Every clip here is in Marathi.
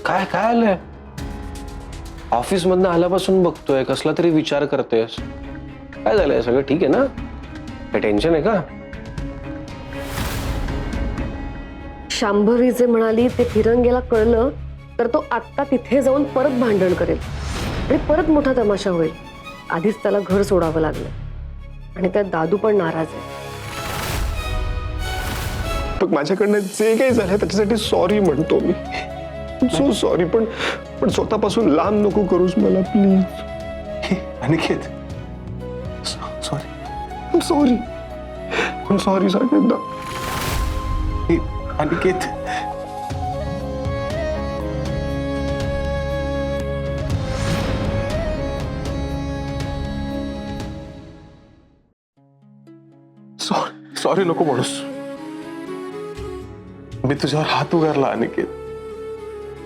काय काय आलंय? ऑफिस मधनं आल्यापासून बघतोय कसला तरी विचार करतेस. काय झालंय? सगळं ठीक आहे ना? काय टेन्शन आहे का? शांभवी जे म्हणाली ते फिरंगेला कळलं तर तो आत्ता तिथे जाऊन परत भांडण करेल आणि परत मोठा तमाशा होईल. आधीच त्याला घर सोडावं लागलं आणि त्यात दादू पण नाराज आहे. पण माझ्याकडनं जे काही झालंय त्याच्यासाठी सॉरी म्हणतो मी. So sorry. पण स्वतःपासून लांब नको करूस मला please. Aniket sorry. Sorry sorry सगळ्यांना. अनिकेत सॉरी नको म्हणूस. मी तुझ्यावर हात उगारला अनिकेत.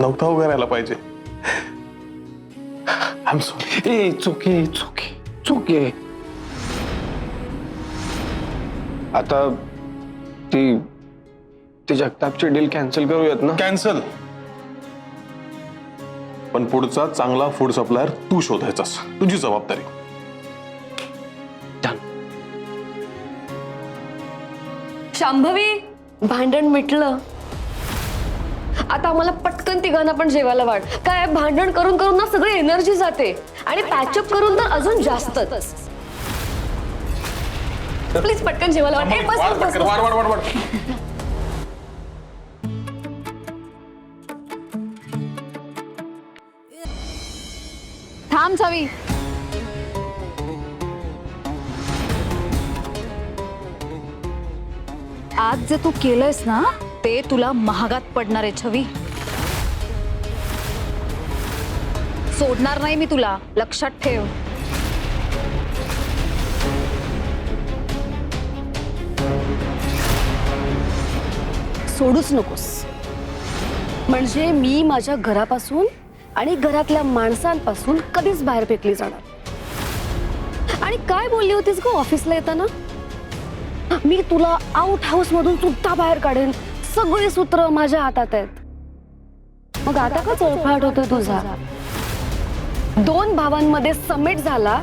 नव्हता उगारायला पाहिजे. I am sorry. चुके. आता ती जगतापची डील कॅन्सल करूयात ना? कॅन्सल. पण पुढचा चांगला फूड सप्लायर तू शोधायचास. तुझी जबाबदारी. शांभवी, भांडण मिटलं. आता आम्हाला पटकन तिघांना पण जेवायला वाढ. काय भांडण करून करून ना सगळी एनर्जी जाते आणि पॅचअप करून तर अजून जास्तच. प्लीज पटकन जेवायला वाढ. ए, बस. वाढ. थांब छवी. आज जे तू केलंयस ना ते तुला महागात पडणार आहे छवी. सोडणार नाही मी तुला, लक्षात ठेव. सोडूच नकोस. म्हणजे मी माझ्या घरापासून आणि घरातल्या माणसांपासून कधीच बाहेर फेकली जाणार. आणि काय बोलली होतीस ग ऑफिसला येताना? मी तुला आउट हाऊस मधून सुद्धा बाहेर काढेन. सगळे सूत्र माझ्या हातात आहेत. मग आता का चळफाट होतोय तुझा? 2 भावांमध्ये समेट झाला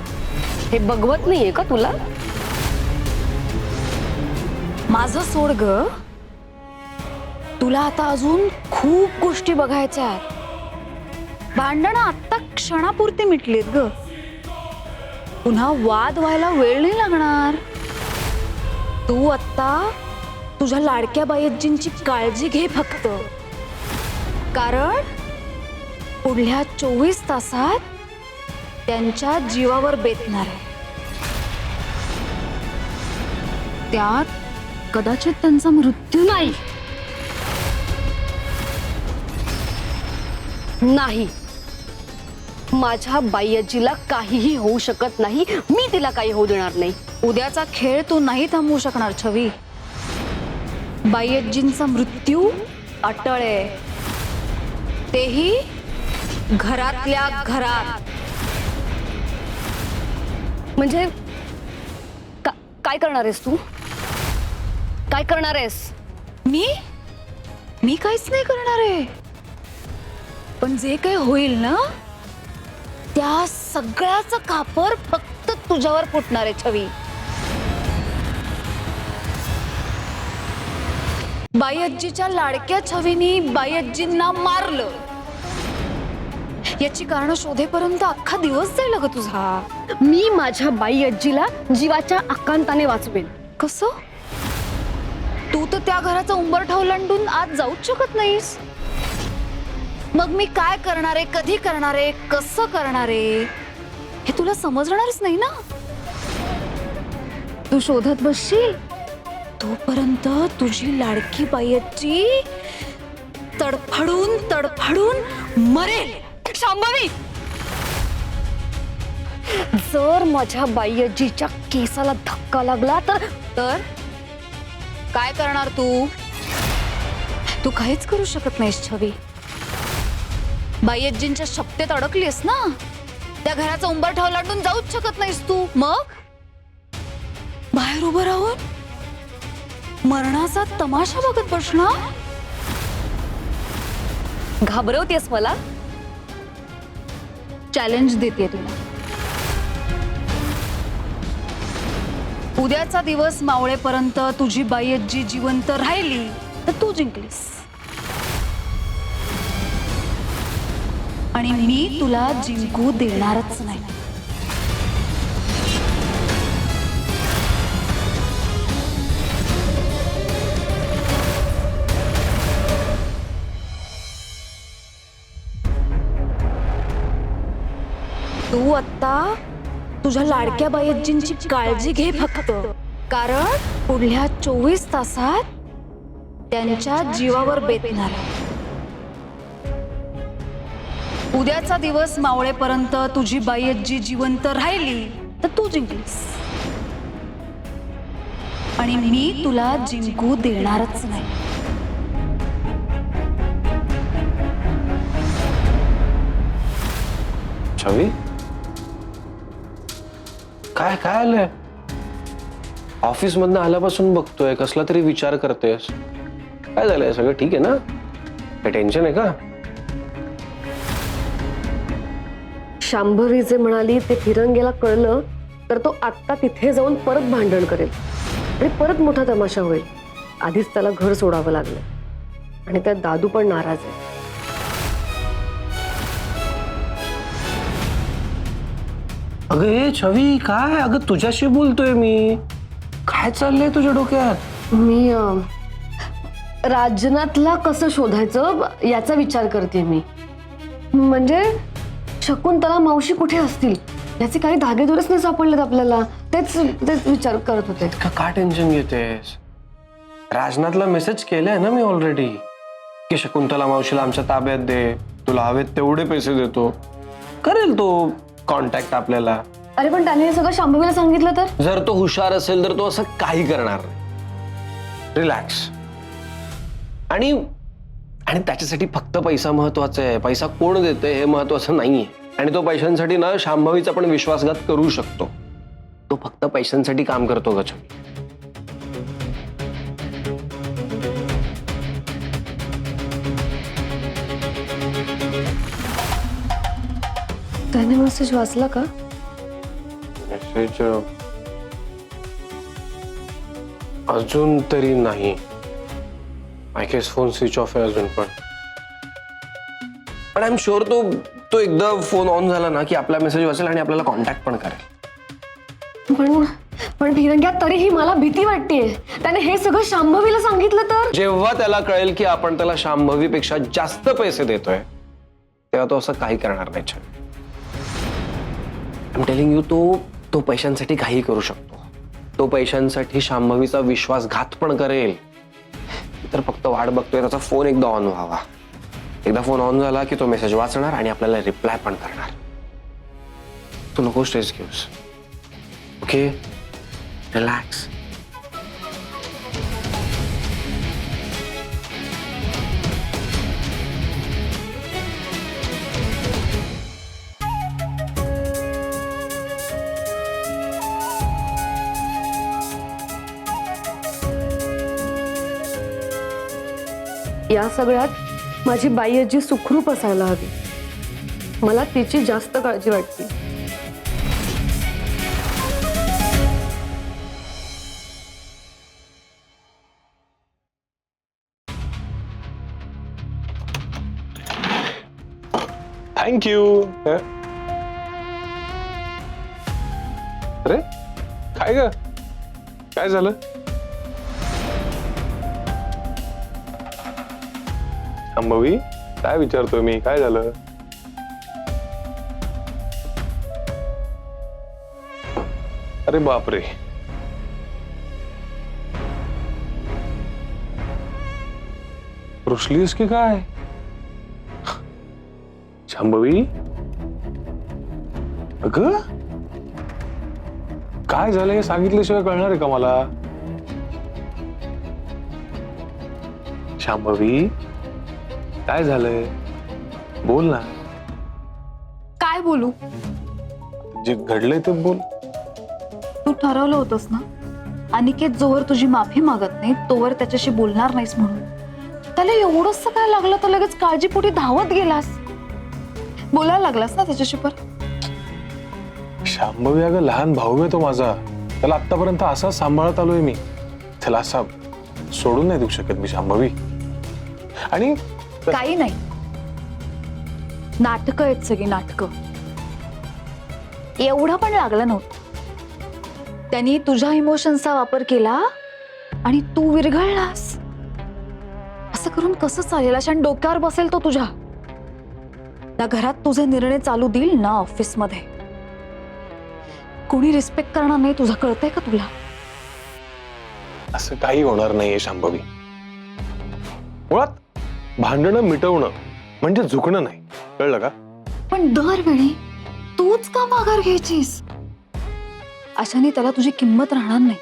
हे बघवत नाहीये का तुला? माझं सोड ग. तुला आता अजून खूप गोष्टी बघायच्या आहेत. भांडणं आता क्षणापुरती मिटलीत ग. पुन्हा वाद व्हायला वेळ नाही लागणार. तू आता तुझ्या लाडक्या बायज्जींची काळजी घे फक्त. कारण पुढल्या 24 तासात त्यांच्या जीवावर बेतणार आहे. त्यात कदाचित त्यांचा मृत्यू नाही. माझ्या बायज्जीला काहीही होऊ शकत नाही. मी तिला काही होऊ देणार नाही. उद्याचा खेळ तू नाही थांबवू शकणार छवी. बायज्जींचा मृत्यू अटळ आहे. तेही घरातल्या घरात. म्हणजे काय करणार आहेस तू? काय करणार आहेस? मी काहीच नाही करणार आहे. पण जे काही होईल ना त्या सगळ्याचं खापर फक्त तुझ्यावर फुटणार आहे छवी. बायज्जीच्या लाडक्या छवीनी बायज्जींना मारलं याची कारण शोधेपर्यंत अख्खा दिवस जाईल ग तुझा. मी माझ्या बायज्जीला जीवाच्या आकांताने वाचवेन. कसं? तू तर त्या घराचा उंबरठा ओलांडून आज जाऊच शकत नाहीस. मग मी काय करणार आहे, कधी करणार आहे, कसं करणार आहे हे तुला समजणारच नाही ना. तू शोधत बसशील तोपर्यंत तुझी लाडकी बायज्जी तडफडून मरेल. शांभवी, जर माझ्या बायज्जीच्या केसाला धक्का लागला तर काय करणार तू? तू काहीच करू शकत नाहीस छवी. बायज्जींच्या शपथेत अडकलीस ना. त्या घराचा उंबरठा ओलांडून जाऊच शकत नाहीस तू. मग बाहेर उभं राहून मरणाचा तमाशा बघत बसणार. घाबरवतेस मला? चॅलेंज देते तुला. उद्याचा दिवस मावळेपर्यंत तुझी बाई आजी जिवंत राहिली तर तू जिंकलीस, आणि मी तुला जिंकू देणारच नाही. तू आता तुझ्या लाडक्या बाई आजींची काळजी घे फक्त, कारण पुढल्या 24 तासात त्यांच्या जीवावर बेतणार आहे. उद्याचा दिवस मावळेपर्यंत तुझी बाई आजी जिवंत राहिली तर तू जिंकलीस, आणि मी तुला जिंकू देणारच नाही. छवी, काय काय आलंय? ऑफिस मधनं आल्यापासून बघतोय कसला तरी विचार करतेस. काय झालंय? सगळं ठीक आहे ना? काय टेन्शन आहे का? शांभवी जे म्हणाली ते फिरंगेला कळलं तर तो आत्ता तिथे जाऊन परत भांडण करेल आणि परत मोठा तमाशा होईल. आधीच त्याला घर सोडावं लागलं आणि त्यात दादू पण नाराज आहे. अगं ए छवी, काय? अगं तुझ्याशी बोलतोय मी. काय चाललंय तुझ्या डोक्यात? मी राजनाथला कसं शोधायचं याचा विचार करते मी. म्हणजे शकुंतला मावशी कुठे असतील याचे काही धागेदोरेच नाही सापडलेत आपल्याला. तेच तेच विचार करत होते. का टेन्शन घेतेस? राजनाथला मेसेज केलाय ना मी ऑलरेडी की शकुंतला मावशीला आमच्या ताब्यात दे, तुला हवेत तेवढे पैसे देतो. करेल तो कॉन्टॅक्ट आपल्याला. अरे पण त्याने हे सगळं शांभवीला सांगितलं तर? जर तो हुशार असेल तर तो असं काही करणार नाही. रिलॅक्स. आणि आणि त्याच्यासाठी फक्त पैसा महत्वाचा आहे. पैसा कोण देतंय हे महत्वाचं नाहीये. आणि तो पैशांसाठी ना शांभवीचा पण विश्वासघात करू शकतो. तो फक्त पैशांसाठी काम करतो ग छवी. त्याने मेसेज वाचला का? मेसेज अजून तरी नाही. I guess phone switch off आहे अजून पण आय एम शुअर तो एकदा फोन ऑन झाला ना की आपला मेसेज वाचेल आणि आपल्याला कॉन्टॅक्ट पण करेल. पण फिरंग्या तरीही मला भीती वाटतेय. त्याने हे सगळं शांभवीला सांगितलं तर? जेव्हा त्याला कळेल की आपण त्याला शांभवीपेक्षा जास्त पैसे देतोय तेव्हा तो असं काही करणार नाही. आय एम टेलिंग यू, तो पैशांसाठी काही करू शकतो. तो पैशांसाठी शांभवीचा विश्वासघात पण करेल. तर फक्त वाट बघतोय त्याचा फोन एकदा ऑन व्हावा. एकदा फोन ऑन झाला की तो मेसेज वाचणार आणि आपल्याला रिप्लाय पण करणार. तू नको स्ट्रेस घेऊस. Okay, relax. या सगळ्यात माझी बाई आजी सुखरूप असायला हवी. मला तिची जास्त काळजी वाटते. थँक्यू. अरे काय ग, काय झालं? शांभवी, काय विचारतोय मी? काय झालं? अरे बापरे, रुसलीस की काय? शांभवी, अगं काय झालं हे सांगितल्याशिवाय कळणार आहे का मला? शांभवी, काय झालंय? बोल ना. काय बोलू? जे घडलंय ते बोल. तू ठरवलं होतंस ना, अनिकेत जोवर तुझी माफी मागत नाही तोवर त्याच्याशी बोलणार नाहीस म्हणून. त्याला एवढंच काय लागलं तर लगेच काळजीपोटी धावत गेलास, बोलायला लागलास ना त्याच्याशी परत? शांभवी अगं लहान भाऊ आहे तो माझा, त्याला आतापर्यंत असा सांभाळत आलोय मी, त्याला असा सोडून नाही देऊ शकत मी शांभवी. आणि काही नाही, नाटकं आहेत सगळी नाटकं. एवढं पण लागलं नव्हतं. त्यांनी तुझ्या इमोशन्सचा वापर केला आणि तू विरघळलास. असं करून कसं चालेल? आणि डोक्यावर बसेल तो तुझ्या. ना घरात तुझे निर्णय चालू देईल ना ऑफिसमध्ये. कोणी रिस्पेक्ट करणार नाही तुझं, कळतंय का तुला? असं काही होणार नाहीये शांभवी. मुळात भांडणं मिटवणं म्हणजे झुकणं नाही, कळलं का? पण दरवेळी तूच का माघार घ्यायचीस? अशाने त्याला तुझी किंमत राहणार नाही.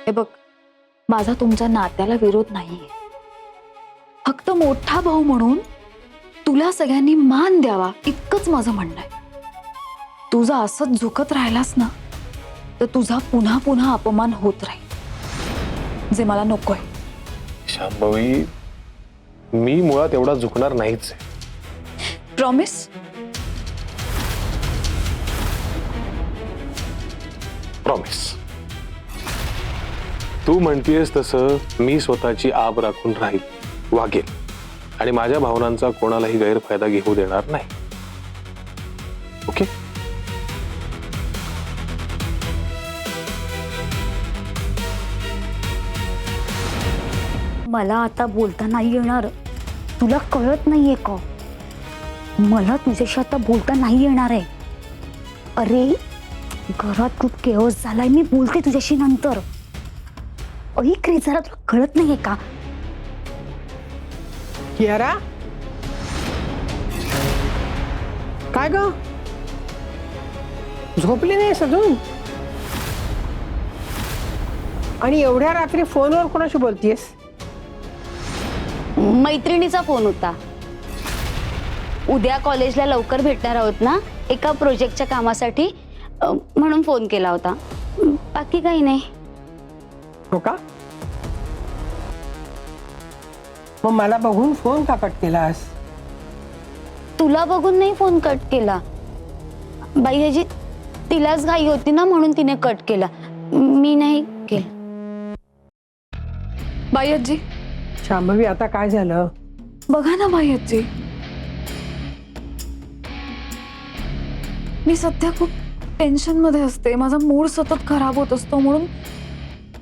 हे बघ, माझा तुमच्या नात्याला विरोध नाहीये. फक्त मोठा भाऊ म्हणून तुला सगळ्यांनी मान द्यावा इतकंच माझं म्हणणं आहे. तुझा असंच झुकत राहिलास ना तर तुझा पुन्हा पुन्हा अपमान होत राहील, जे मला नकोय. शांभवी, मी मुळात एवढा झुकणार नाहीच आहे. प्रॉमिस? प्रॉमिस. तू म्हणतीयस तसं मी स्वतःची आब राखून राहील, वागेल आणि माझ्या भावनांचा कोणालाही गैरफायदा घेऊ देणार नाही. ओके? मला आता बोलता नाही येणार. तुला कळत नाहीये का? मला तुझ्याशी आता बोलता नाही येणार आहे. अरे घरात खूप केओस झालाय, मी बोलते तुझ्याशी नंतर. ऐक रे जरा, तुला कळत नाहीये का? कियारा, काय ग झोपली नाहीस अजून? आणि एवढ्या रात्री फोनवर कोणाशी बोलतीयस? मैत्रिणीचा फोन होता. उद्या कॉलेजला लवकर भेटणार आहोत ना एका प्रोजेक्टच्या कामासाठी, म्हणून फोन केला होता. बाकी काही नाही. हो का? मग मला बघून फोन का कट केलास? तुला बघून नाही फोन कट केला. बाई ह्याची तिलाच घाई होती ना म्हणून तिने कट केला, मी नाही केलं. बाई आजी, शांभवी आता काय झालं? बघा ना बाई आजी, मी सध्या खूप टेन्शन मध्ये असते. माझा मूड सतत खराब होत असतो, म्हणून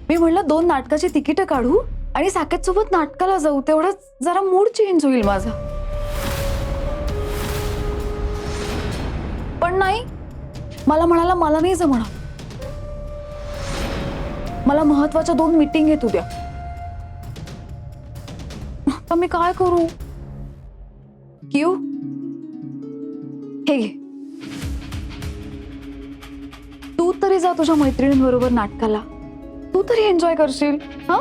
मी म्हणलं 2 नाटकाची तिकीट काढू आणि साकेत सोबत नाटकाला जाऊ, तेवढंच जरा मूड चेंज होईल माझा. पण नाही, मला म्हणाला मला नाही जमणार, मला महत्वाच्या 2 मीटिंग आहेत उद्या. तर मी काय करू? क्यू हे घे, तू तरी जा तुझ्या मैत्रिणींबरोबर नाटकाला, तू तरी एन्जॉय करशील. हा,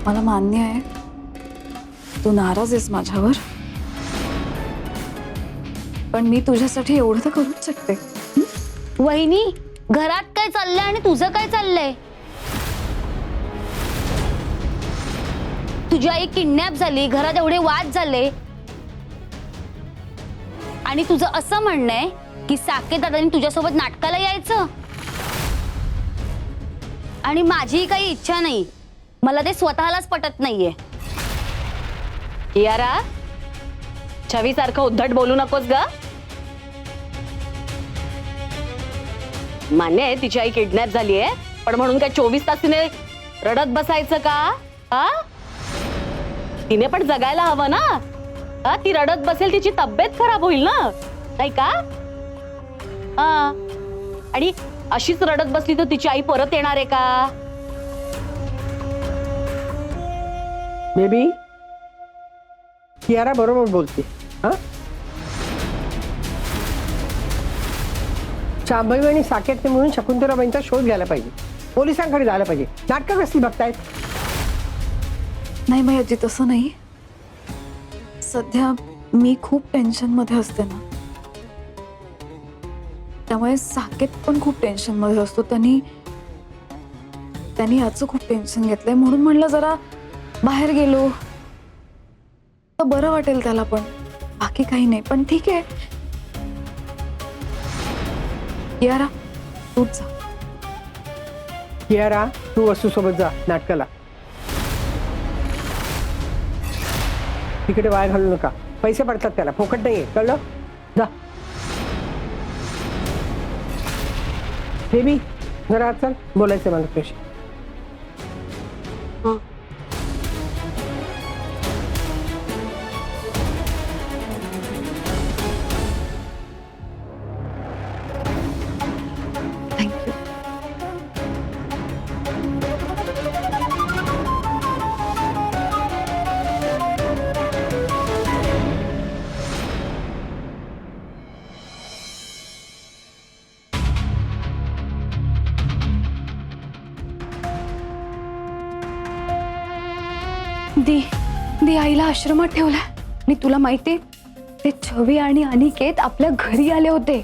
मला मान्य आहे तू नाराज आहेस माझ्यावर, पण मी तुझ्यासाठी एवढं तर करूच शकते. वहिनी, घरात काय चाललंय आणि तुझं काय चाललंय? तुझी आई किडनॅप झाली, घरात एवढे वाद झाले आणि तुझं असं म्हणणं आहे की साकेत दादांनी तुझ्यासोबत नाटकाला यायचं? आणि माझी काही इच्छा नाही, मला ते स्वतःलाच पटत नाहीये. यारा, छवी सारखं उद्धट बोलू नकोस ग. मान्य आहे तिची आई किडनॅप झालीये, पण म्हणून काय 24 तास तिने रडत बसायचं का? हा, तिने पण जगायला हवं ना. हा, ती रडत बसेल तिची तब्येत खराब होईल ना, नाही का? हा, आणि अशीच रडत बसली तर तिची आई परत येणार आहे का? बेबी, कियारा बरोबर बोलते. हा, शांभवी आणि साकेतने म्हणून शकुंतलाबाईंचा शोध घ्यायला पाहिजे, पोलिसांकडे जायला पाहिजे. नाटकं कसली बघतायत? नाही बाई आजी, तसं नाही. सध्या मी खूप टेन्शन मध्ये असते ना, त्यामुळे साकेत पण खूप टेन्शन मध्ये असतो. त्यांनी त्यांनी याचं खूप टेन्शन घेतलंय म्हणून म्हणलं जरा बाहेर गेलो तर बरं वाटेल त्याला, पण बाकी काही नाही. पण ठीक आहे यारा, तूच जा. कियारा, तू वस्तू सोबत जा नाटकाला. तिकडे वाया घालू नका, पैसे पडतात त्याला, फुकट नाहीये, कळलं? जा. बेबी जरा आत चल, बोलायचं मला तुझ्याशी. थँक्यू. दी आईला आश्रमात ठेवलाय. आणि तुला माहिती, ते छवी आणि अनिकेत आपल्या घरी आले होते.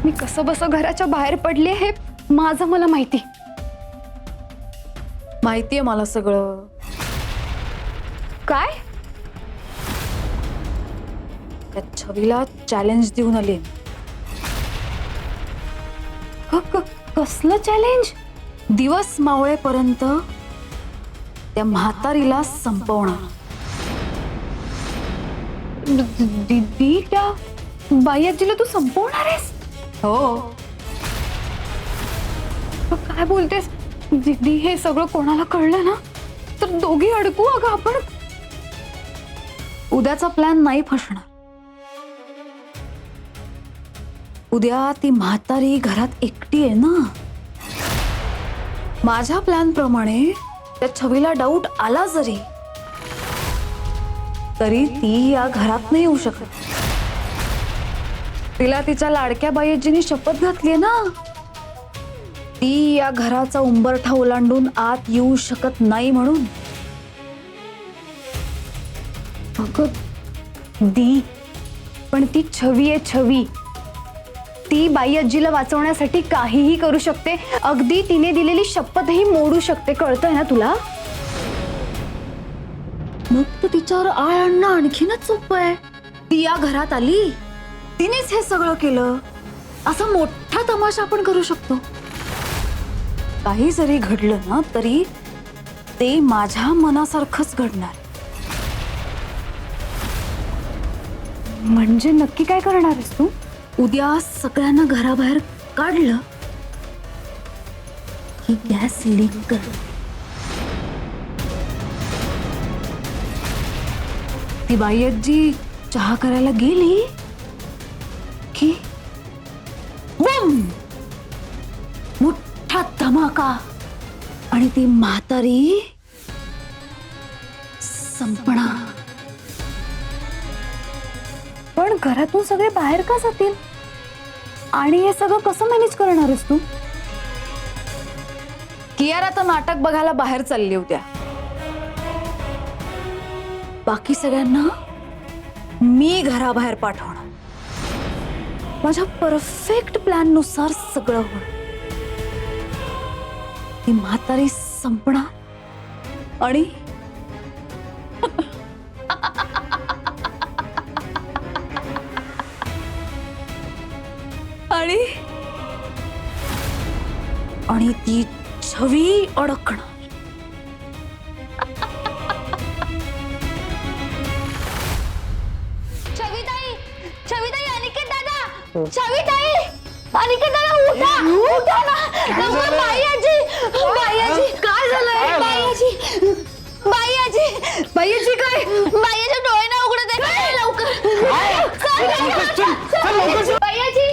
मी कसं बसं घराच्या बाहेर पडले हे माझं मला माहिती. माहितीये मला सगळं. काय? त्या छवीला चॅलेंज देऊन आले. कसलं चॅलेंज? दिवस मावळेपर्यंत त्या म्हातारीला संपवणार. दीदी, त्या बाईआजीला तू संपवणार आहेस? हो. काय बोलतेस दीदी? हे सगळं कोणाला कळलं ना तर दोघी अडकू अगं आपण. उद्याचा प्लॅन नाही फसणार. उद्या ती म्हातारी घरात एकटी आहे ना. माझ्या प्लॅन प्रमाणे त्या छवीला डाऊट आला जरी तरी ती या घरात नाही येऊ शकत. तिला तिच्या लाडक्या बाईजींनी शपथ घातलीये ना, ती या घराचा उंबरठा ओलांडून आत येऊ शकत नाही म्हणून. अगं दी, पण ती छवी आहे छवी. ती बाईआजीला वाचवण्यासाठी काहीही करू शकते. अगदी तिने दिलेली शपथही मोडू शकते. कळतंय ना तुला? मग तर तिच्यावर आळ आणणं आणखीनच सोपं आहे. ती या घरात आली, तिनेच हे सगळं केलं, असा मोठा तमाशा आपण करू शकतो. काही जरी घडलं ना तरी ते माझ्या मनासारखंच घडणार. म्हणजे नक्की काय करणार आहेस तू? उद्या सगळ्यांना घराबाहेर काढलं की गॅस लीक कर. ती बाई आजी चहा करायला गेली की बम, मोठा धमाका आणि ती म्हातारी संपणार. पण घरातून सगळे बाहेर का जातील? आणि हे सगळं कसं मॅनेज करणार आहेस तू? कियारा तर नाटक बघायला बाहेर चालली होत्या. बाकी सगळ्यांना मी घराबाहेर पाठवणार. माझ्या परफेक्ट प्लॅन नुसार सगळं होईल. ती म्हातारी संपणार आणि आणि ती छवी अडकणार. छविताई, अनिकेत दादा, छविताई, अनिकेत दादा, उठा ना. लवकर बाईआजी, काय झालंय? बाईआजी काय? बाईआजी डोळे ना उघडत आहे. लवकर बाईआजी,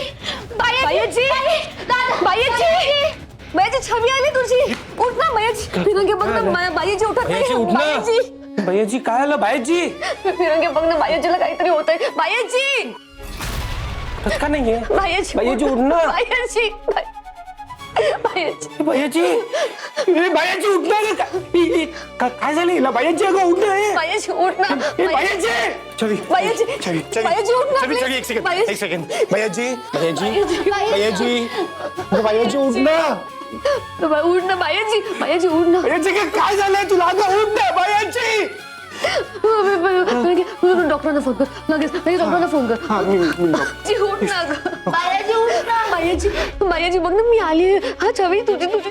छवी आली तुझी. उठ ना बाईआजी. फिरंगे बघ ना, बाईआजी उठत नाही. बाईजी काय आलं? बाईजी फिरंगे बघ ना, बाईआजीला काहीतरी होतंय. बाईआजी, का नाहीये? बाईजी उठ ना. बाईआजी, बाईजी उठणार काय झालं हिला? बाईजी अगं उठ ना. बाईआजी उठ ना. छवी बाईआजी, छवी बाईआजी उठ ना. एक सेकंड बाईआजी. एक सेकंड. बाईजी बाईजी बाईजी बाईजी उठ ना. उठ ना बायाजी, बायाजी उठ ना. काय झालंय तुला? अगं उठ ना बायांची. डॉक्टरांना फोन कर लगेच, डॉक्टरांना फोन कर. बायाजी, उठ ना गं. बायाजी उठ ना. बायाजी, बायाजी बघ ना मी आली. हा छवी तुझी तुझी.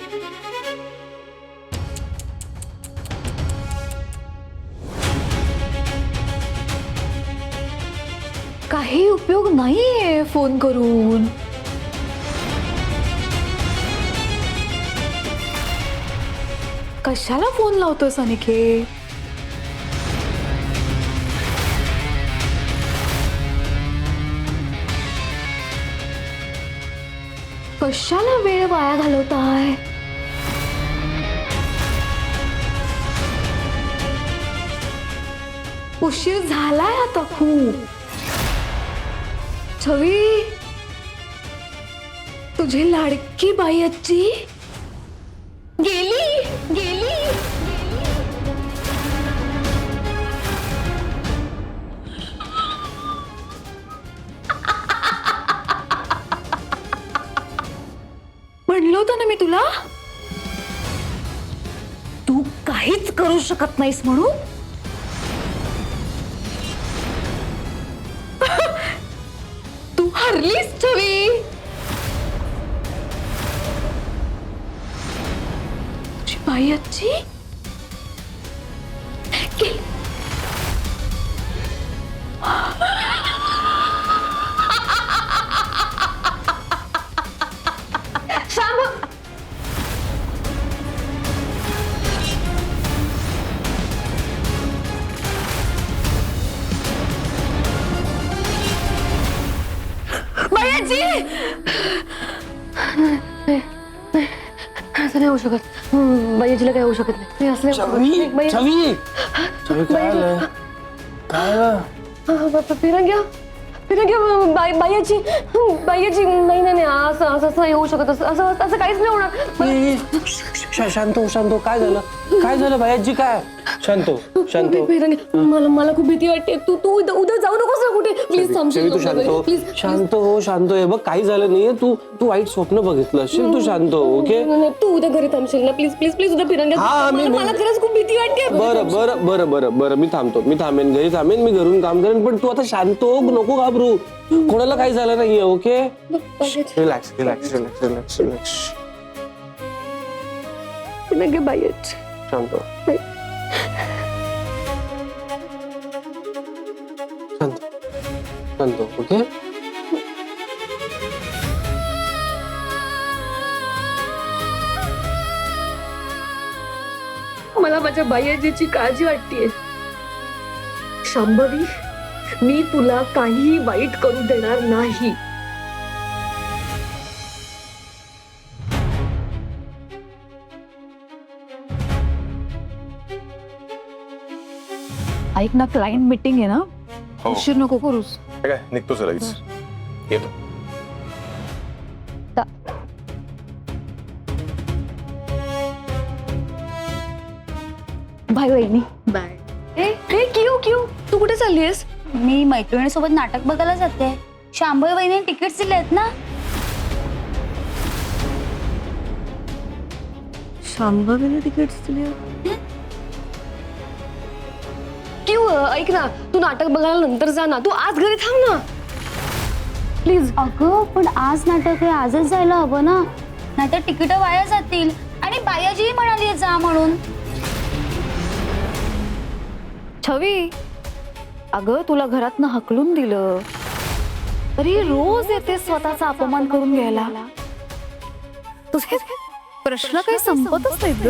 काही उपयोग नाहीये फोन करून. कशाला फोन लावतोस अनिकेत? कशाला वेळ वाया घालवताय? उशीर झालाय आता खूप. छवी, तुझी लाडकी बाई आजी गेली गेली. म्हणलं होतं ना मी तुला, तू काहीच करू शकत नाहीस म्हणून. तू हरलीस छवी. तुझी बाई आजी गेली. बायाजी, असं नाही होऊ शकत. बायाजीला काय होऊ शकत नाही. असं नाही होऊ शकत. छवी छवी काय आलं? काय आलं? फिरंग्या फिरंग्या बायाची बायाची नाही नाही नाही असं असं असं होऊ शकत. असं असं असं काहीच नाही होणार. शांत हो, शांत हो. काय झालं? काय झालं बायाजी? काय? शांत हो, शांत हो. फिरंग्या मला खूप भीती वाटते. तू तू उद्या जाऊ नकोस ना कुठे. प्लीज छवी तू शांत हो, प्लीज. शांत हो, शांत हो. हे बघ काही झालं नाहीये. तू तू वाईट स्वप्न बघितलं असेल. तू शांत हो, ओके? तू उद्या घरी थांबशील ना प्लीज प्लीज प्लीज. उद्या फिरंग्या हा, मला खरंच खूप भीती वाटते. बरं बरं बरं बरं बरं मी थांबतो. मी थांबेन, घरी थांबेन, मी घरून काम करेन. पण तू आता शांत हो, नको घाबरू. कोणाला काही झालं नाहीये, okay? Relax relax relax relax relax. फिरंग्या बायाची शांत हो. शांत शांत हो, ओके? मला माझ्या बायाजीची काळजी वाटतेय. शांभवी, मी तुला काहीही वाईट करू देणार नाही. ऐक ना, क्लायंट मीटिंग आहे ना, हो. उशीर नको करूस. काय निघतोच लगेच. येतो. बाय वहिनी. बाय. ए क्यू क्यू तू कुठे चाललीयस? मी मैत्रिणीसोबत नाटक बघायला जाते. शांभवी वहिनी तिकीट्स दिले आहेत ना. शांभवीने तिकीट्स दिले. क्यू ऐक ना, तू नाटक बघायला नंतर जा ना. तू आज घरी थांब ना प्लीज. अगं पण आज नाटक आहे, आजच जायला हवं ना, नाहीतर तिकीट वाया जातील. आणि बायाजी म्हणाली जा म्हणून. छवी, अगं तुला घरातनं हकलून दिलं तरी रोज येते स्वतःचा अपमान करून घ्यायला. तुझे प्रश्न काही संपतच नाहीत ग.